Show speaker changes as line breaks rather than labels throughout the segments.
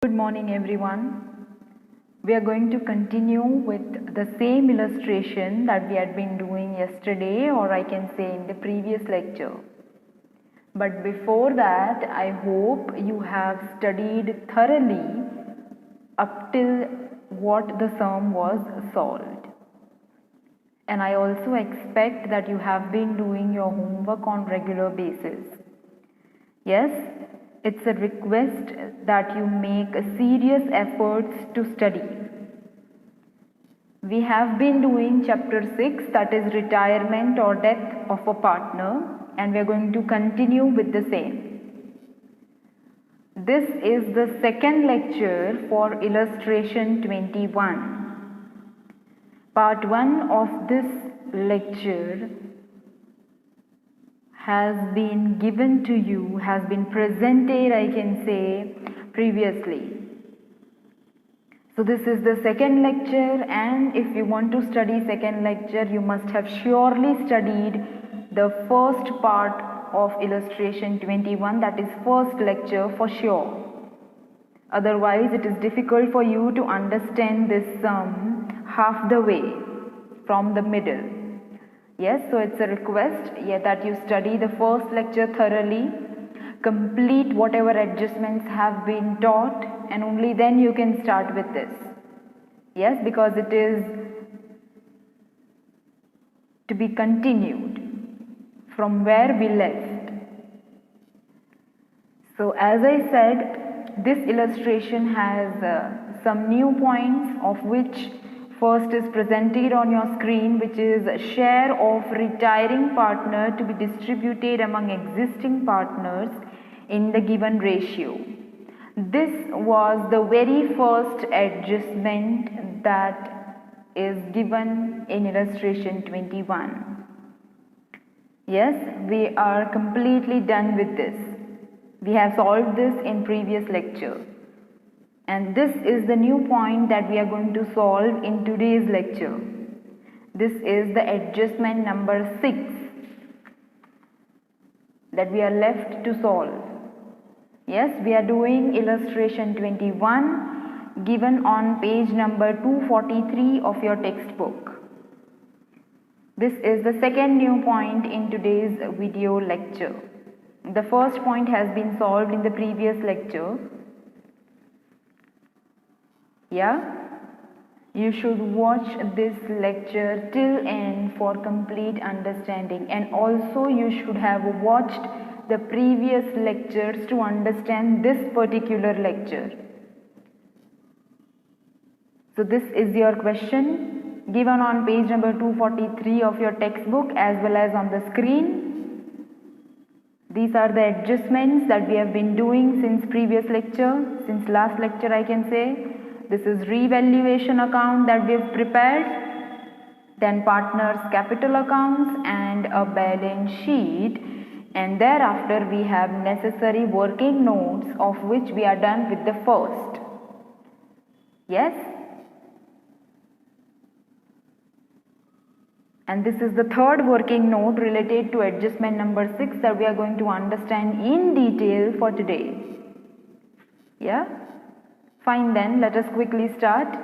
Good morning everyone. We are going to continue with the same illustration that we had been doing yesterday, or I can say in the previous lecture. But before that, I hope you have studied thoroughly up till what the sum was solved. And I also expect that you have been doing your homework on regular basis. Yes, it's a request that you make serious efforts to study. We have been doing chapter 6, that is retirement or death of a partner, and we are going to continue with the same. This is the second lecture for illustration 21. Part 1 of this lecture has been given to you, has been presented, I can say, previously. So this is the second lecture, and if you want to study second lecture, you must have surely studied the first part of illustration 21, that is first lecture for sure. Otherwise, it is difficult for you to understand this sum half the way from the middle. Yes, so it's a request that you study the first lecture thoroughly, complete whatever adjustments have been taught, and only then you can start with this. Yes, because it is to be continued from where we left. So as I said, this illustration has some new points, of which first is presented on your screen, which is share of retiring partner to be distributed among existing partners in the given ratio. This was the very first adjustment that is given in illustration 21. Yes, we are completely done with this. We have solved this in previous lecture. And this is the new point that we are going to solve in today's lecture. This is the adjustment number 6 that we are left to solve. Yes, we are doing illustration 21 given on page number 243 of your textbook. This is the second new point in today's video lecture. The first point has been solved in the previous lecture. You should watch this lecture till end for complete understanding, and also you should have watched the previous lectures to understand this particular lecture. So this is your question given on page number 243 of your textbook as well as on the screen. These are the adjustments that we have been doing since previous lecture, since last lecture I can say. This is revaluation account that we have prepared, then partners capital accounts and a balance sheet, and thereafter we have necessary working notes, of which we are done with the first. Yes? And this is the third working note related to adjustment number 6 that we are going to understand in detail for today. Yeah? Fine, then let us quickly start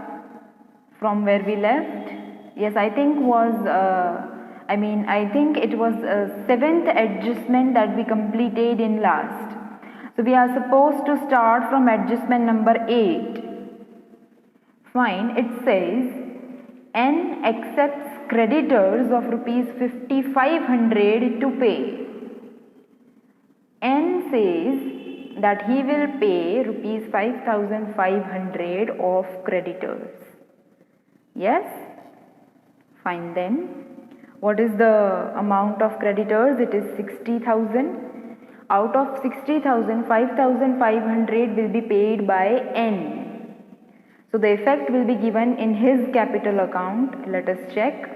from where we left. Yes, I think it was seventh adjustment that we completed in last. So we are supposed to start from adjustment number 8. Fine, it says N accepts creditors of rupees 5,500 to pay. N says that he will pay rupees 5,500 of creditors. Yes? Fine then. What is the amount of creditors? It is 60,000. Out of 60,000, 5,500 will be paid by N. So the effect will be given in his capital account. Let us check.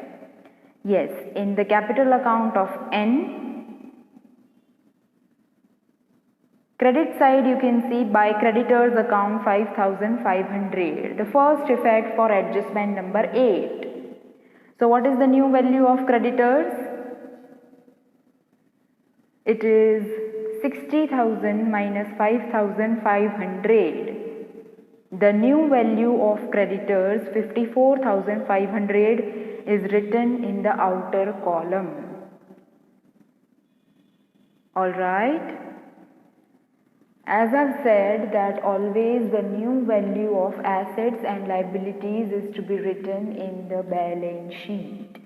Yes, in the capital account of N, credit side you can see by creditors account 5,500. The first effect for adjustment number 8. So what is the new value of creditors? It is 60,000 minus 5,500. The new value of creditors 54,500 is written in the outer column. Alright. As I've said that always the new value of assets and liabilities is to be written in the balance sheet.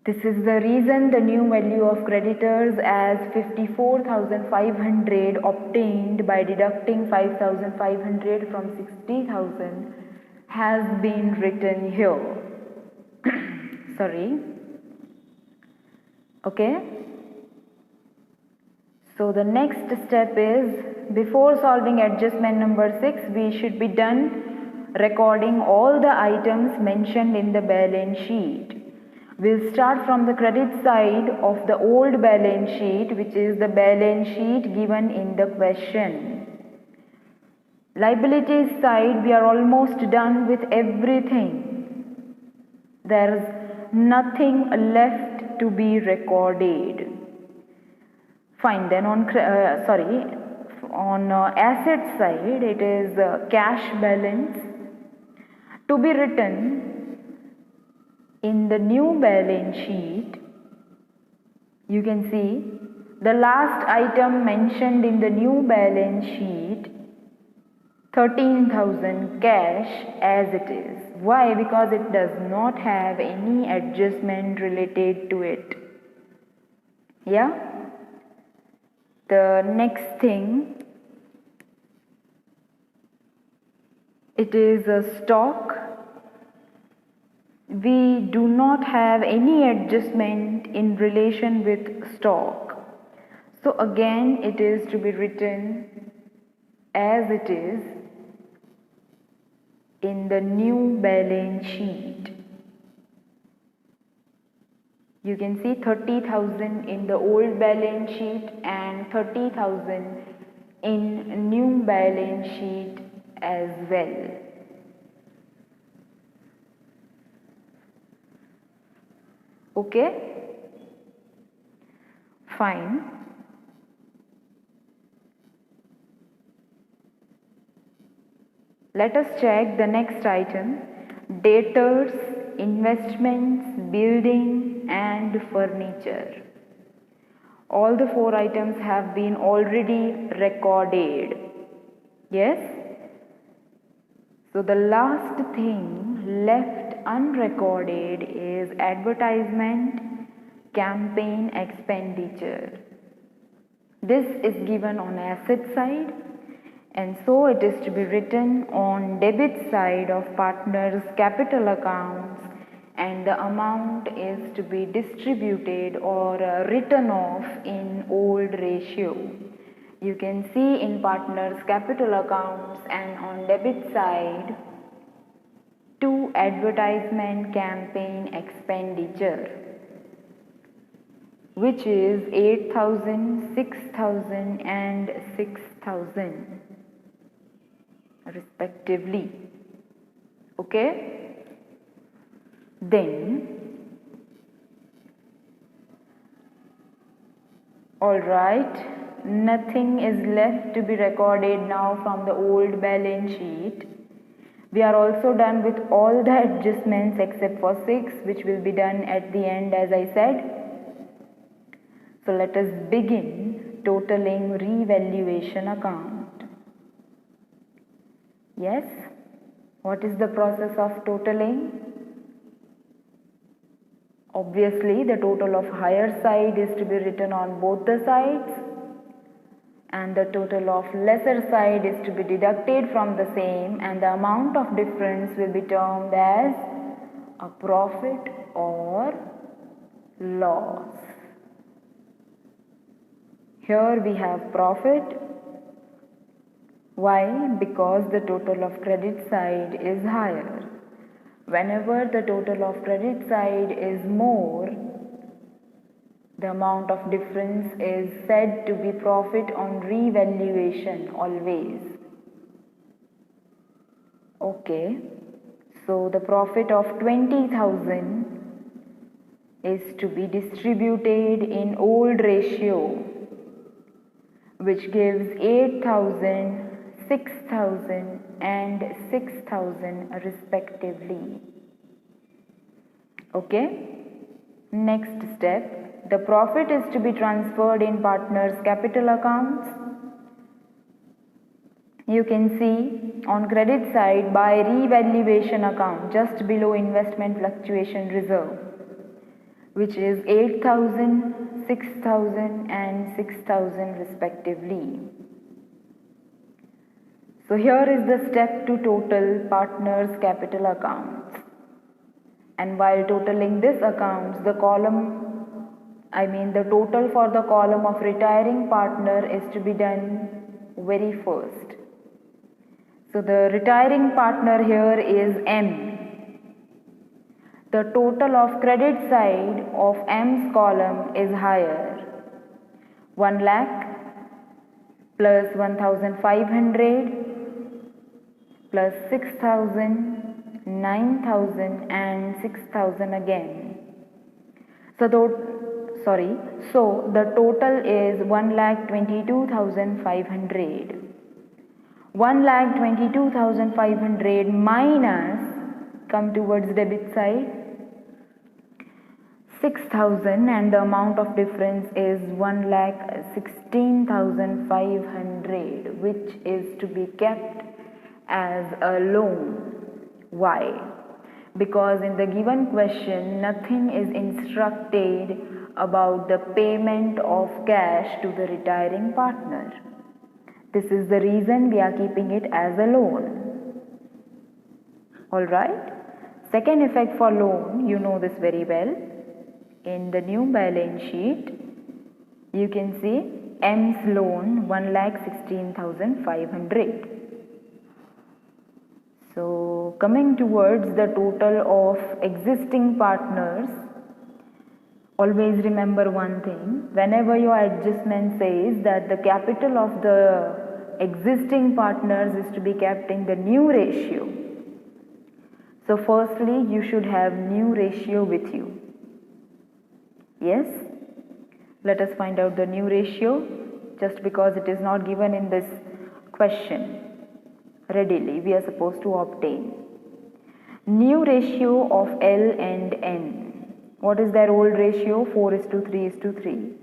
This is the reason the new value of creditors as 54,500 obtained by deducting 5,500 from 60,000 has been written here. Sorry. Okay. So the next step is, before solving adjustment number 6, we should be done recording all the items mentioned in the balance sheet. We'll start from the credit side of the old balance sheet, which is the balance sheet given in the question. Liabilities side, we are almost done with everything. There's nothing left to be recorded. Fine, then on asset side, it is cash balance to be written in the new balance sheet. You can see the last item mentioned in the new balance sheet, 13,000 cash as it is. Why? Because it does not have any adjustment related to it. Yeah? The next thing, it is a stock. We do not have any adjustment in relation with stock. So again it is to be written as it is in the new balance sheet. You can see 30,000 in the old balance sheet and 30,000 in new balance sheet as well. Okay? Fine. Let us check the next item, debtors, investments, building and furniture. All the 4 items have been already recorded. Yes? So the last thing left unrecorded is advertisement, campaign expenditure. This is given on asset side, and so it is to be written on debit side of partners' capital accounts, and the amount is to be distributed or written off in old ratio. You can see in partners' capital accounts and on debit side 2 advertisement campaign expenditure, which is 8,000, 6,000 and 6,000 respectively. Okay? Then, alright, nothing is left to be recorded now from the old balance sheet. We are also done with all the adjustments except for 6, which will be done at the end as I said. So let us begin totaling revaluation account. Yes? What is the process of totaling? Obviously, the total of higher side is to be written on both the sides, and the total of lesser side is to be deducted from the same, and the amount of difference will be termed as a profit or loss. Here we have profit. Why? Because the total of credit side is higher. Whenever the total of credit side is more, the amount of difference is said to be profit on revaluation always. Okay, so the profit of 20,000 is to be distributed in old ratio, which gives 8,000, 6,000 and 6,000 respectively. Okay. Next step, the profit is to be transferred in partners' capital accounts. You can see on credit side by revaluation account just below investment fluctuation reserve, which is 8,000, 6,000 and 6,000 respectively. So here is the step to total partners' capital accounts. And while totaling this accounts, the total for the column of retiring partner is to be done very first. So the retiring partner here is M. The total of credit side of M's column is higher. 1 lakh plus 1,500 plus 6,000, 9,000 and 6,000 again. So the total is 1,22,500. 1,22,500 minus, come towards debit side, 6,000, and the amount of difference is 1,16,500, which is to be kept as a loan. Why? Because in the given question nothing is instructed about the payment of cash to the retiring partner. This is the reason we are keeping it as a loan. Alright? Second effect for loan, you know this very well. In the new balance sheet, you can see M's loan 1,16,500. So coming towards the total of existing partners, always remember one thing, whenever your adjustment says that the capital of the existing partners is to be kept in the new ratio. So firstly, you should have new ratio with you. Yes? Let us find out the new ratio, just because it is not given in this question. Readily we are supposed to obtain new ratio of L and N. What is their old ratio? 4:3:3.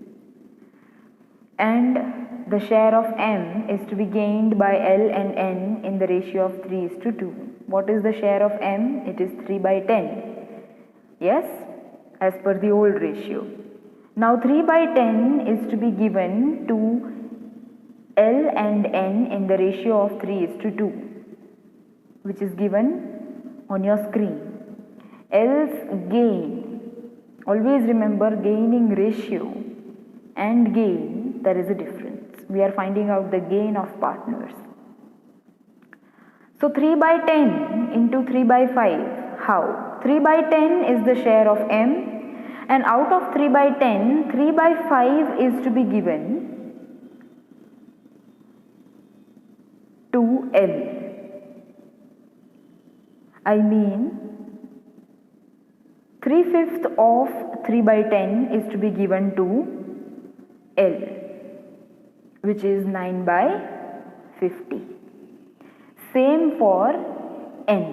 And the share of M is to be gained by L and N in the ratio of 3:2. What is the share of M? It is 3/10. Yes, as per the old ratio. Now 3/10 is to be given to L and N in the ratio of 3:2, which is given on your screen. L's gain, always remember gaining ratio and gain, there is a difference. We are finding out the gain of partners. So 3/10 into 3/5, how? 3/10 is the share of M, and out of 3/10, 3/5 is to be given to L. I mean 3/5 of 3/10 is to be given to L, which is 9/50. Same for N.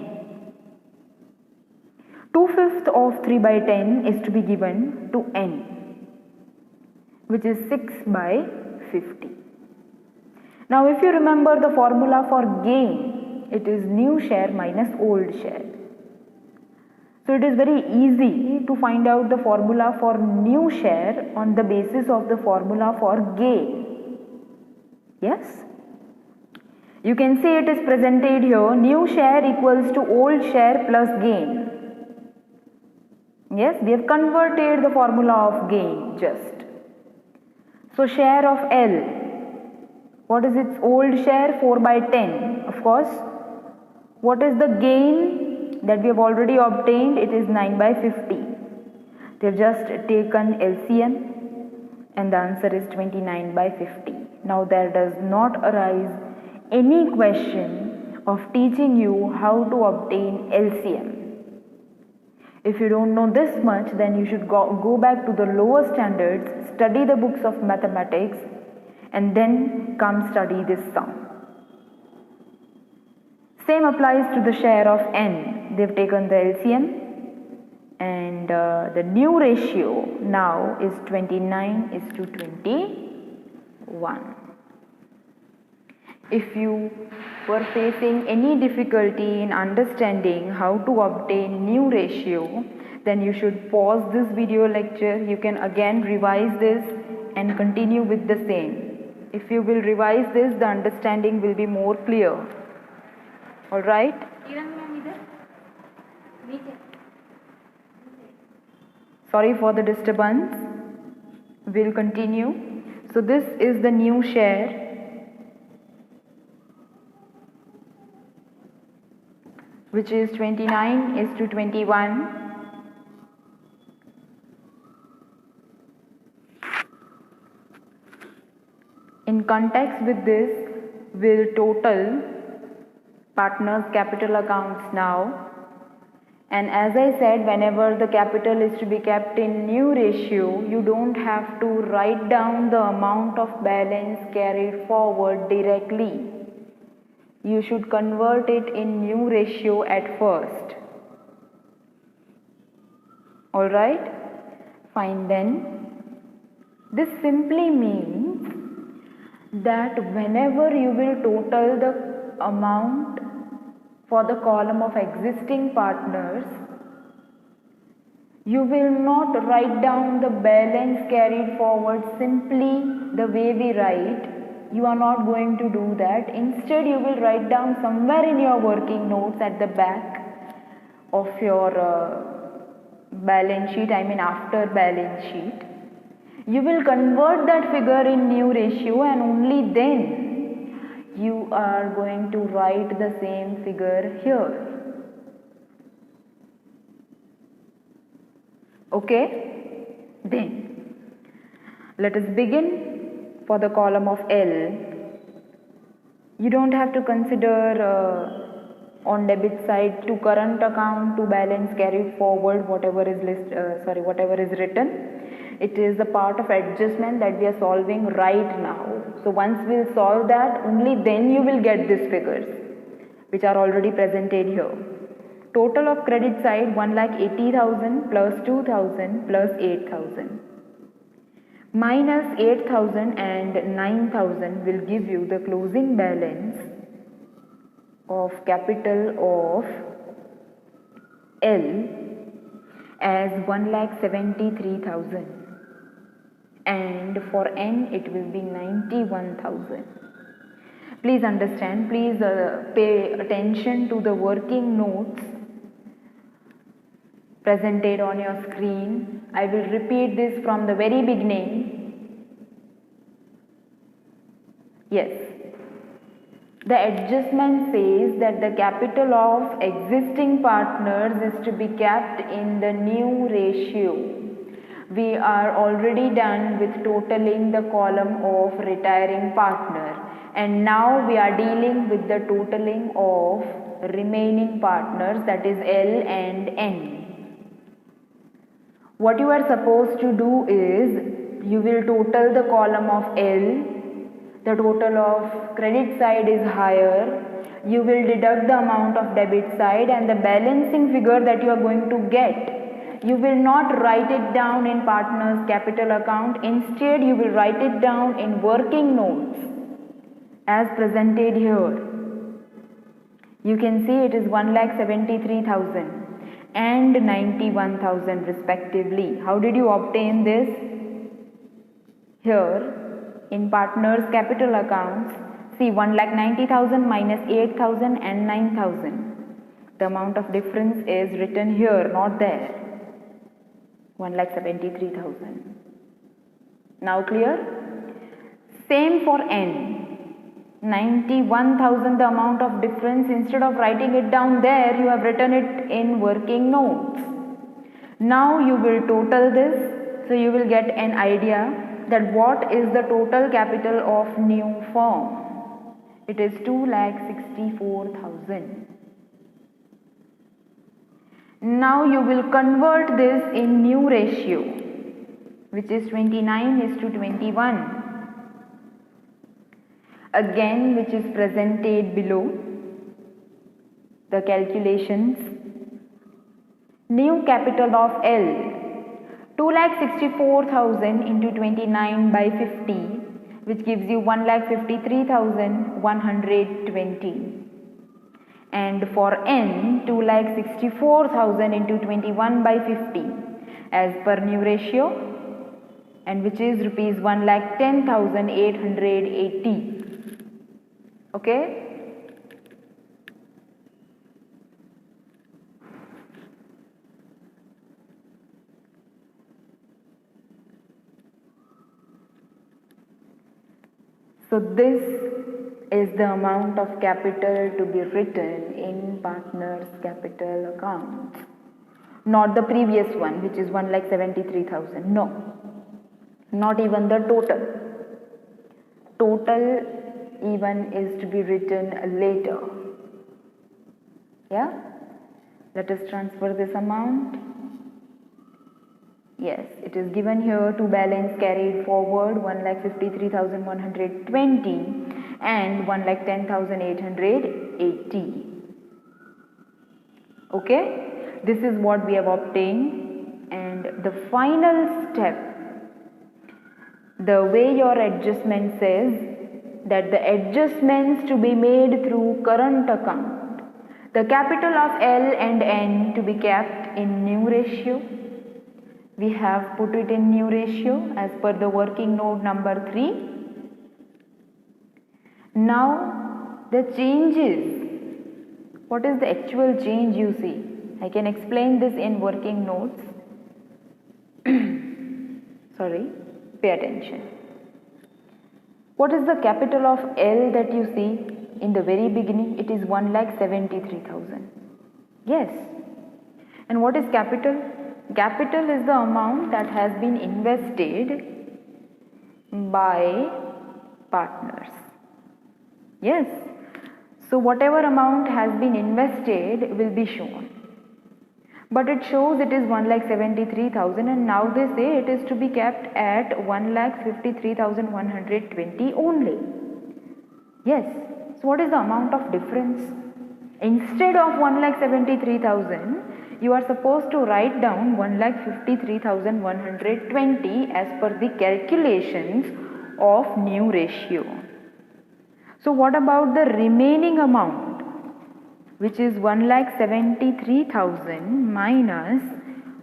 2/5 of 3/10 is to be given to N, which is 6/50. Now if you remember the formula for gain, it is new share minus old share. So it is very easy to find out the formula for new share on the basis of the formula for gain. Yes? You can see it is presented here, new share equals to old share plus gain. Yes, we have converted the formula of gain just. So share of L, what is its old share? 4/10. Of course, what is the gain that we have already obtained? It is 9/50. They have just taken LCM and the answer is 29/50. Now there does not arise any question of teaching you how to obtain LCM. If you don't know this much, then you should go back to the lower standards, study the books of mathematics, and then come study this sum. Same applies to the share of N. They've taken the LCM, and the new ratio now is 29:21. If you were facing any difficulty in understanding how to obtain new ratio, then you should pause this video lecture. You can again revise this and continue with the same. If you will revise this, the understanding will be more clear. Alright? Sorry for the disturbance. We'll continue. So this is the new share, which is 29:21. In context with this, we'll total partners' capital accounts now. And as I said, whenever the capital is to be kept in new ratio, you don't have to write down the amount of balance carried forward directly. You should convert it in new ratio at first. Alright? Fine then. This simply means that whenever you will total the amount for the column of existing partners, you will not write down the balance carried forward simply the way we write. You are not going to do that. Instead, you will write down somewhere in your working notes at the back of your balance sheet, after balance sheet. You will convert that figure in new ratio, and only then you are going to write the same figure here. Okay? Then let us begin. For the column of L, you don't have to consider on debit side to current account to balance carried forward whatever is written. It is the part of adjustment that we are solving right now. So once we'll solve that, only then you will get these figures which are already presented here. Total of credit side 1,80,000 plus 2,000 plus 8,000. Minus 8,000 and 9,000 will give you the closing balance of capital of L as 1,73,000, and for N it will be 91,000. Please understand, please pay attention to the working notes presented on your screen. I will repeat this from the very beginning. Yes. The adjustment says that the capital of existing partners is to be kept in the new ratio. We are already done with totaling the column of retiring partner, and now we are dealing with the totaling of remaining partners, that is L and N. What you are supposed to do is, you will total the column of L. The total of credit side is higher. You will deduct the amount of debit side, and the balancing figure that you are going to get, you will not write it down in partner's capital account. Instead, you will write it down in working notes as presented here. You can see it is 1,73,000 and 91,000 respectively. How did you obtain this? Here in partners capital accounts, see 1,90,000 minus 8,000 and 9,000. The amount of difference is written here, not there. 1,73,000. Now clear? Same for N. 91,000, the amount of difference, instead of writing it down there, you have written it in working notes. Now you will total this, so you will get an idea that what is the total capital of new firm. It is 2,64,000. Now you will convert this in new ratio, which is 29:21. Again, which is presented below. the calculations. New capital of L, 2,64,000 into 29 by 50, which gives you 1,53,120. And for N, 2,64,000 into 21 by 50 as per new ratio, and which is rupees 1,10,880. Okay. So this is the amount of capital to be written in partner's capital account. Not the previous one, which is 1,73,000. No. Not even the total. Total even is to be written later. Yeah? Let us transfer this amount. Yes, it is given here to balance carried forward 1,53,120 and 1,10,880. Okay, this is what we have obtained, and the final step, the way your adjustment says that the adjustments to be made through current account, the capital of L and N to be kept in new ratio. We have put it in new ratio as per the working note number 3. Now the changes, what is the actual change you see? I can explain this in working notes. Sorry, pay attention. What is the capital of L that you see in the very beginning? It is 1,73,000. Yes. And what is capital? Capital is the amount that has been invested by partners. Yes. So whatever amount has been invested will be shown. But it shows it is 1,73,000, and now they say it is to be kept at 1,53,120 only. Yes. So what is the amount of difference? Instead of 1,73,000, you are supposed to write down 1,53,120 as per the calculations of new ratio. So what about the remaining amount, which is 1,73,000 minus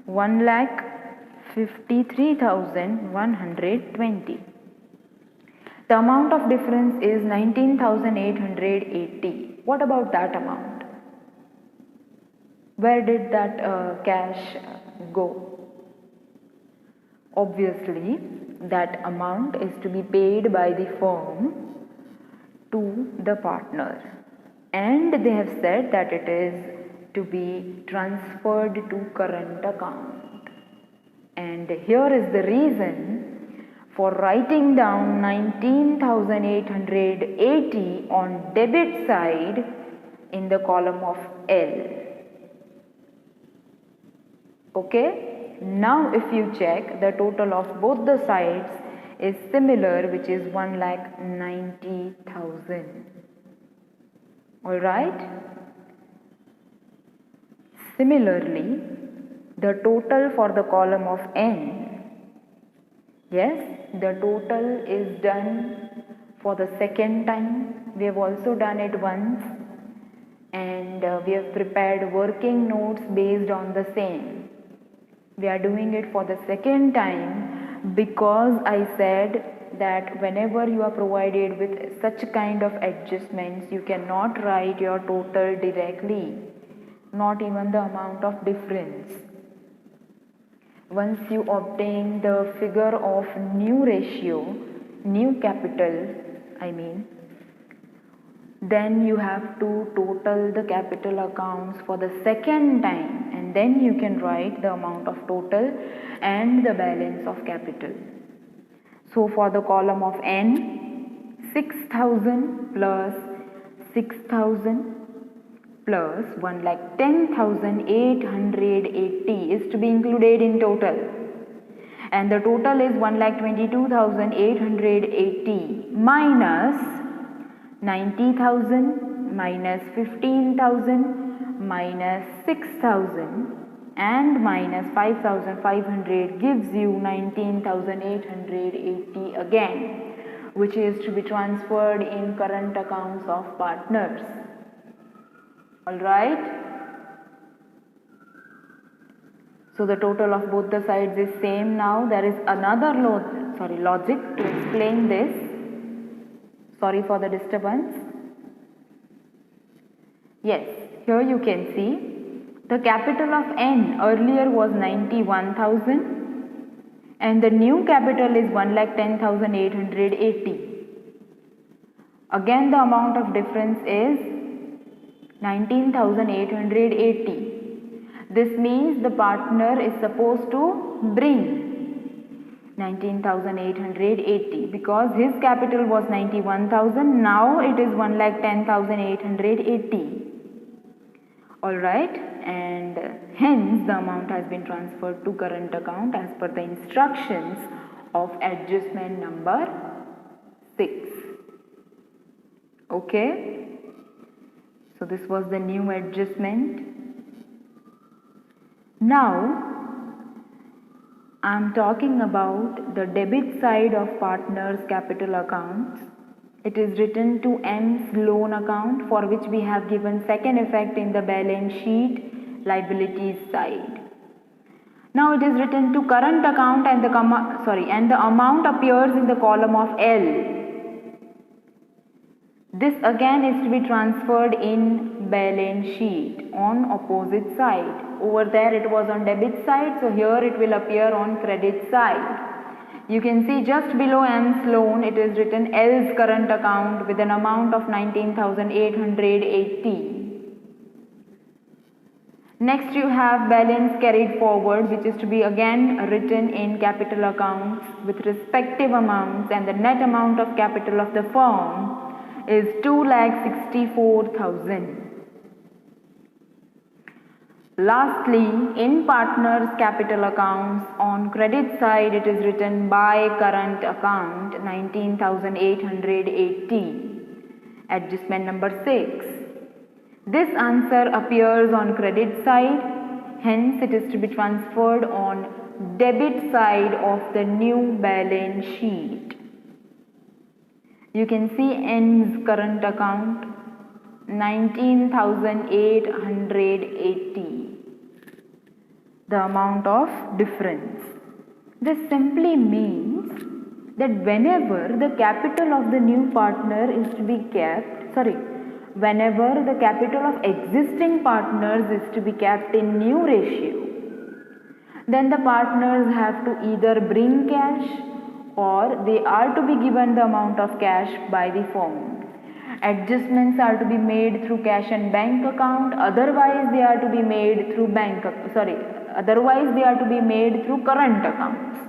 1,53,120? The amount of difference is 19,880. What about that amount? Where did that cash go? Obviously, that amount is to be paid by the firm to the partner, and they have said that it is to be transferred to current account. And here is the reason for writing down 19,880 on debit side in the column of L. Okay, now if you check, the total of both the sides is similar, which is 1,90,000. Alright. Similarly, the total for the column of N, yes, the total is done for the second time. We have also done it once, and we have prepared working notes based on the same. We are doing it for the second time because I said that whenever you are provided with such kind of adjustments, you cannot write your total directly, not even the amount of difference. Once you obtain the figure of new ratio, new capital, then you have to total the capital accounts for the second time, and then you can write the amount of total and the balance of capital. So for the column of N, 6,000 plus 6,000 plus 1,10,880 is to be included in total, and the total is 1,22,880 minus 90,000 minus 15,000 minus 6,000 and minus 5,500 gives you 19,880 again, which is to be transferred in current accounts of partners. Alright. So the total of both the sides is same now. There is another logic to explain this. Sorry for the disturbance. Yes, here you can see the capital of N earlier was 91,000 and the new capital is 1,10,880. Again the amount of difference is 19,880. This means the partner is supposed to bring 19,880 because his capital was 91,000, now it is 1,10,880. Alright, and hence the amount has been transferred to current account as per the instructions of adjustment number 6. Okay, so this was the new adjustment. Now I am talking about the debit side of partners' capital accounts. It is written to M's loan account, for which we have given second effect in the balance sheet liabilities side. Now it is written to current account and the amount appears in the column of L. This again is to be transferred in balance sheet on opposite side. Over there it was on debit side, so here it will appear on credit side. You can see just below M's loan it is written L's current account with an amount of 19,880. Next you have balance carried forward, which is to be again written in capital accounts with respective amounts, and the net amount of capital of the firm is 2,64,000. Lastly, in partners' capital accounts, on credit side it is written by current account 19,880. Adjustment number 6. This answer appears on credit side, hence it is to be transferred on debit side of the new balance sheet. You can see N's current account 19,880. The amount of difference. This simply means that whenever the capital of the new partner is to be kept, whenever the capital of existing partners is to be kept in new ratio, then the partners have to either bring cash or they are to be given the amount of cash by the firm. Adjustments are to be made through cash and bank account, otherwise they are to be made through current accounts.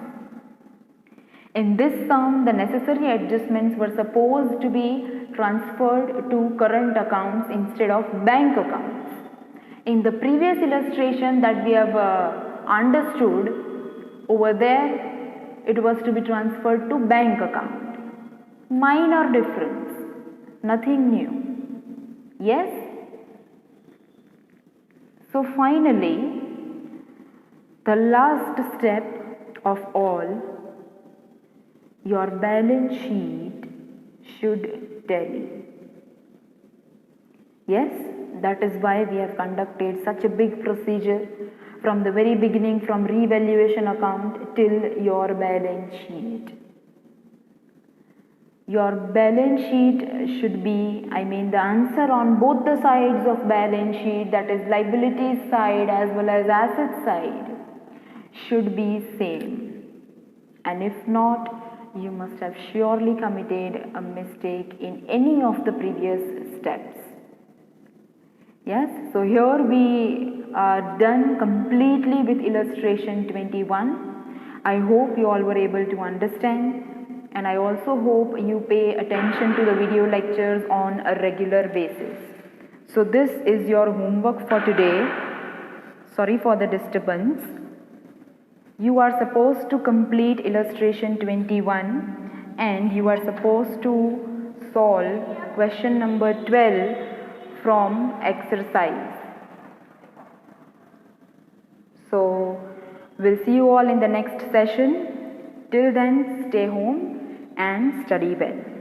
In this sum, the necessary adjustments were supposed to be transferred to current accounts instead of bank accounts. In the previous illustration that we have understood, over there it was to be transferred to bank account. Minor difference, nothing new. Yes? So finally, the last step of all, your balance sheet should tally. Yes, that is why we have conducted such a big procedure from the very beginning, from revaluation account till your balance sheet. Your balance sheet should be, the answer on both the sides of balance sheet, that is liabilities side as well as asset side, should be same. And if not, you must have surely committed a mistake in any of the previous steps. Yes, so here we are done completely with illustration 21. I hope you all were able to understand, and I also hope you pay attention to the video lectures on a regular basis. So this is your homework for today. Sorry for the disturbance. You are supposed to complete illustration 21 and you are supposed to solve question number 12 from exercise. We'll see you all in the next session. Till then, stay home and study well.